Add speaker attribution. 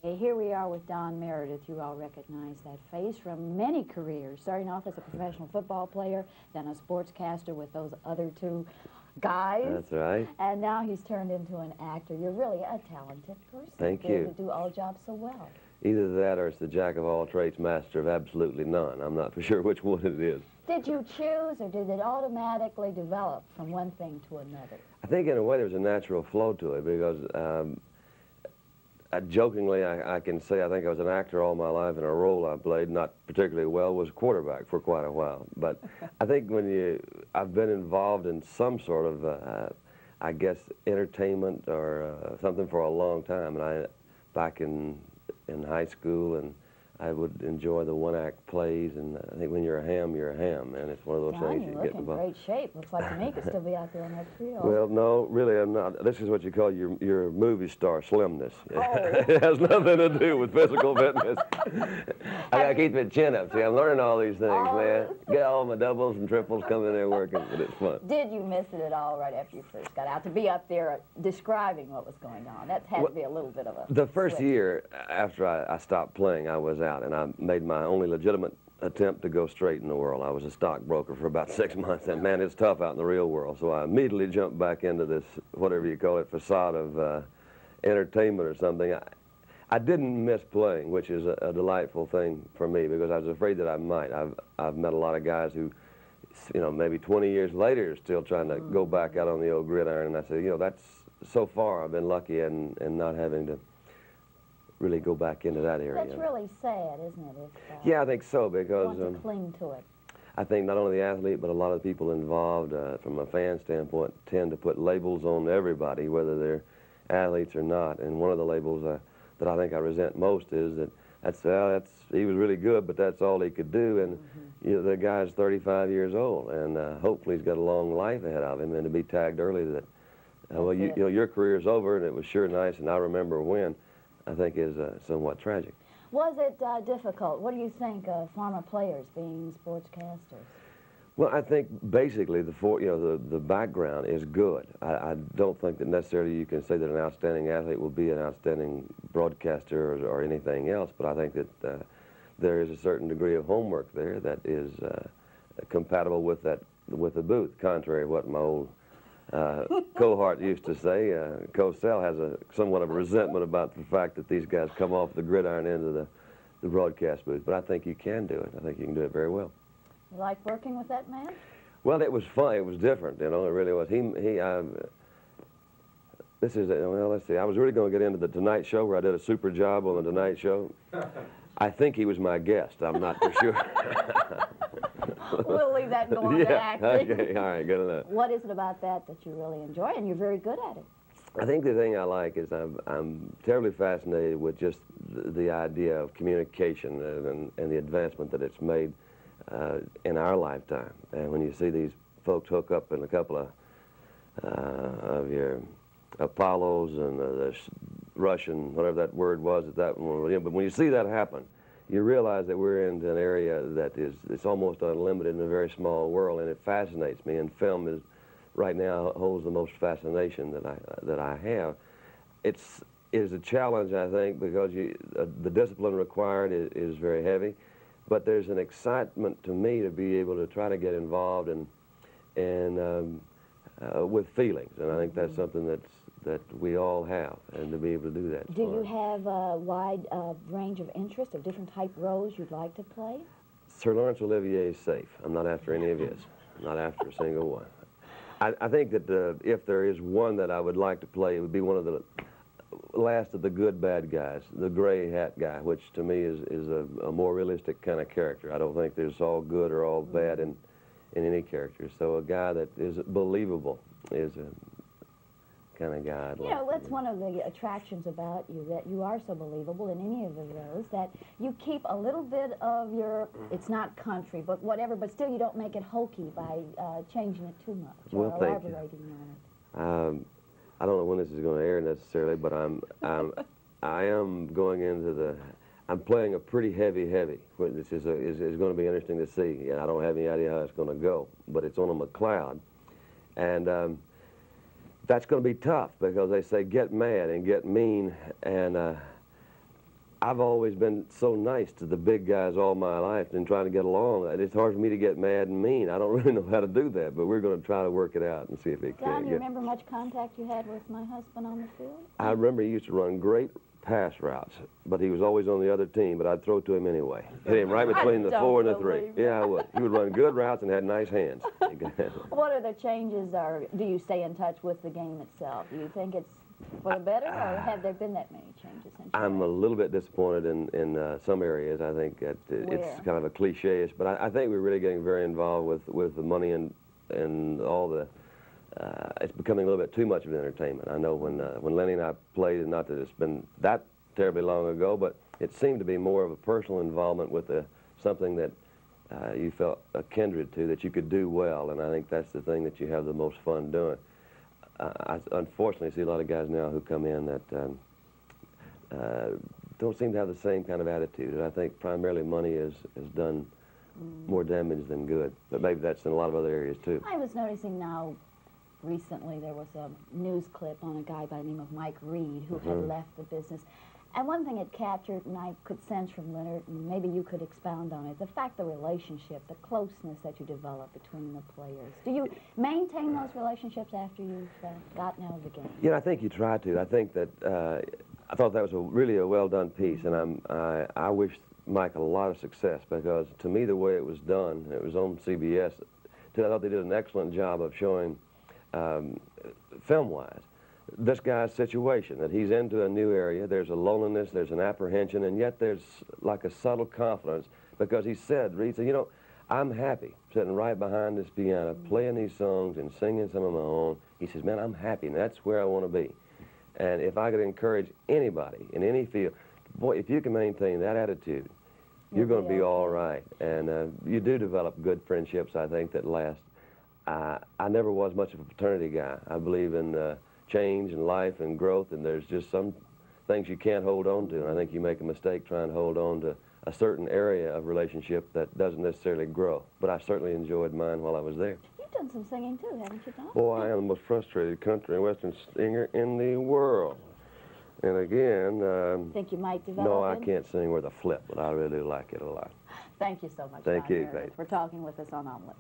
Speaker 1: Okay, here we are with Don Meredith. You all recognize that face from many careers, starting off as a professional football player, then a sportscaster with those other two guys.
Speaker 2: That's right.
Speaker 1: And now he's turned into an actor. You're really a talented person.
Speaker 2: Thank
Speaker 1: You're
Speaker 2: you.
Speaker 1: able to do all jobs so well.
Speaker 2: Either that or it's the jack of all trades, master of absolutely none. I'm not for sure which one it is.
Speaker 1: Did you choose, or did it automatically develop from one thing to another?
Speaker 2: I think in a way there's a natural flow to it because jokingly I can say I think I was an actor all my life, and a role I played, not particularly well, was quarterback for quite a while. But I think I've been involved in some sort of, I guess, entertainment or something for a long time. And back in high school, and I would enjoy the one-act plays, and I think when you're a ham, you're a ham, and it's one of those
Speaker 1: Don,
Speaker 2: things
Speaker 1: you
Speaker 2: you
Speaker 1: look
Speaker 2: get
Speaker 1: in
Speaker 2: involved.
Speaker 1: great shape. Looks like to me you could still be out there on that field.
Speaker 2: Well, no, really I'm not. This is what you call your movie star slimness.
Speaker 1: Oh.
Speaker 2: It has nothing to do with physical fitness. I gotta keep the chin up. See, I'm learning all these things, man. Get all my doubles and triples coming in there working, but it's fun.
Speaker 1: Did you miss it at all right after you first got out, to be up there describing what was going on? That had to be a little bit of a
Speaker 2: The first
Speaker 1: switch.
Speaker 2: year after I stopped playing, I was out, and I made my only legitimate attempt to go straight in the world. I was a stockbroker for about 6 months, and man, it's tough out in the real world. So I immediately jumped back into this, whatever you call it, facade of entertainment or something. I didn't miss playing, which is a delightful thing for me, because I was afraid that I might. I've met a lot of guys who, you know, maybe 20 years later are still trying to go back out on the old gridiron, and I said, you know, that's, so far I've been lucky in not having to really go back into that area.
Speaker 1: That's really sad, isn't it? If,
Speaker 2: yeah, I think so, because
Speaker 1: want to cling to it.
Speaker 2: I think not only the athlete, but a lot of the people involved, from a fan standpoint, tend to put labels on everybody, whether they're athletes or not. And one of the labels that I think I resent most is that he was really good, but that's all he could do. And you know, the guy's 35 years old, and hopefully he's got a long life ahead of him. And to be tagged early that, well, you know, your career's over, and it was sure nice, and I remember when, I think is somewhat tragic.
Speaker 1: Was it difficult? What do you think of former players being sportscasters?
Speaker 2: Well, I think basically the background is good. I don't think that necessarily you can say that an outstanding athlete will be an outstanding broadcaster or anything else, but I think that there is a certain degree of homework there that is compatible with the booth, contrary to what my old cohort used to say. Cosell has somewhat of a resentment about the fact that these guys come off the gridiron into the broadcast booth, but I think you can do it. I think you can do it very well.
Speaker 1: You like working with that man?
Speaker 2: Well, it was fun. It was different, you know. It really was. This is, well, let's see. I was really going to get into the Tonight Show, where I did a super job on the Tonight Show. I think he was my guest. I'm not for sure.
Speaker 1: We'll leave that and go on to acting.
Speaker 2: Okay, all right, good enough.
Speaker 1: What is it about that you really enjoy, and you're very good at it?
Speaker 2: I think the thing I like is I'm terribly fascinated with just the idea of communication and the advancement that it's made in our lifetime. And when you see these folks hook up in a couple of your Apollos and the Russian, whatever that word was at that one, but when you see that happen, you realize that we're in an area that it's almost unlimited in a very small world, and it fascinates me. And film right now holds the most fascination that I have. It is a challenge, I think, because the discipline required is very heavy, but there's an excitement to me to be able to try to get involved with feelings, and I think that's something that we all have, and to be able to do that.
Speaker 1: Do you have a wide range of interest of different type roles you'd like to play?
Speaker 2: Sir Laurence Olivier is safe. I'm not after any of his. I'm not after a single one. I think that if there is one that I would like to play, it would be one of the last of the good bad guys, the gray hat guy, which to me is a more realistic kind of character. I don't think there's all good or all bad in any character. So a guy that is believable is a kind of guy I'd like.
Speaker 1: You know, that's one of the attractions about you, that you are so believable in any of the roles, that you keep a little bit of your, it's not country, but whatever, but still you don't make it hokey by changing it too much or
Speaker 2: well, thank you.
Speaker 1: elaborating on it.
Speaker 2: I don't know when this is going to air necessarily, but I am going into I'm playing a pretty heavy, which is going to be interesting to see. And I don't have any idea how it's going to go, but it's on a McLeod, and that's going to be tough because they say get mad and get mean, and I've always been so nice to the big guys all my life and trying to get along. It's hard for me to get mad and mean. I don't really know how to do that, but we're going to try to work it out and see if it can.
Speaker 1: Don, you remember much contact you had with my husband on the field?
Speaker 2: I remember he used to run great pass routes, but he was always on the other team, but I'd throw to him anyway. Hit him right between the 4 and the 3. Yeah, I would. He would run good routes and had nice hands.
Speaker 1: What are the changes, or do you stay in touch with the game itself? Do you think it's for the better, or have there been that many changes?
Speaker 2: I'm a little bit disappointed in some areas. I think that it's kind of a cliche-ish, but I think we're really getting very involved with the money and all the. It's becoming a little bit too much of an entertainment. I know when Lenny and I played, and not that it's been that terribly long ago, but it seemed to be more of a personal involvement with something that you felt a kindred to, that you could do well, and I think that's the thing that you have the most fun doing. I unfortunately see a lot of guys now who come in that don't seem to have the same kind of attitude, and I think primarily money has done more damage than good, but maybe that's in a lot of other areas too.
Speaker 1: I was noticing now, recently there was a news clip on a guy by the name of Mike Reed who had left the business. And one thing it captured, and I could sense from Leonard, and maybe you could expound on it, the fact the relationship, the closeness that you develop between the players. Do you maintain those relationships after you've gotten out of the game?
Speaker 2: Yeah, I think you try to. I think that, I thought that was really a well-done piece, and I wish Mike a lot of success, because to me the way it was done, it was on CBS, I thought they did an excellent job of showing, film-wise, this guy's situation, that he's into a new area, there's a loneliness, there's an apprehension, and yet there's like a subtle confidence, because he said, you know, I'm happy sitting right behind this piano, playing these songs and singing some of my own. He says, man, I'm happy, and that's where I want to be. And if I could encourage anybody in any field, boy, if you can maintain that attitude, you're going to be all right. And you do develop good friendships, I think, that last. I never was much of a fraternity guy. I believe in change and life and growth, and there's just some things you can't hold on to, and I think you make a mistake trying to hold on to a certain area of relationship that doesn't necessarily grow. But I certainly enjoyed mine while I was there.
Speaker 1: You've done some singing too, haven't you, Don?
Speaker 2: Boy, I am the most frustrated country and western singer in the world. And again...
Speaker 1: think you might develop
Speaker 2: No, I can't sing with a flip, but I really do like it a lot.
Speaker 1: Thank you so much,
Speaker 2: Thank
Speaker 1: Don
Speaker 2: you,
Speaker 1: Meredith,
Speaker 2: Kate.
Speaker 1: for talking with us on Omelet.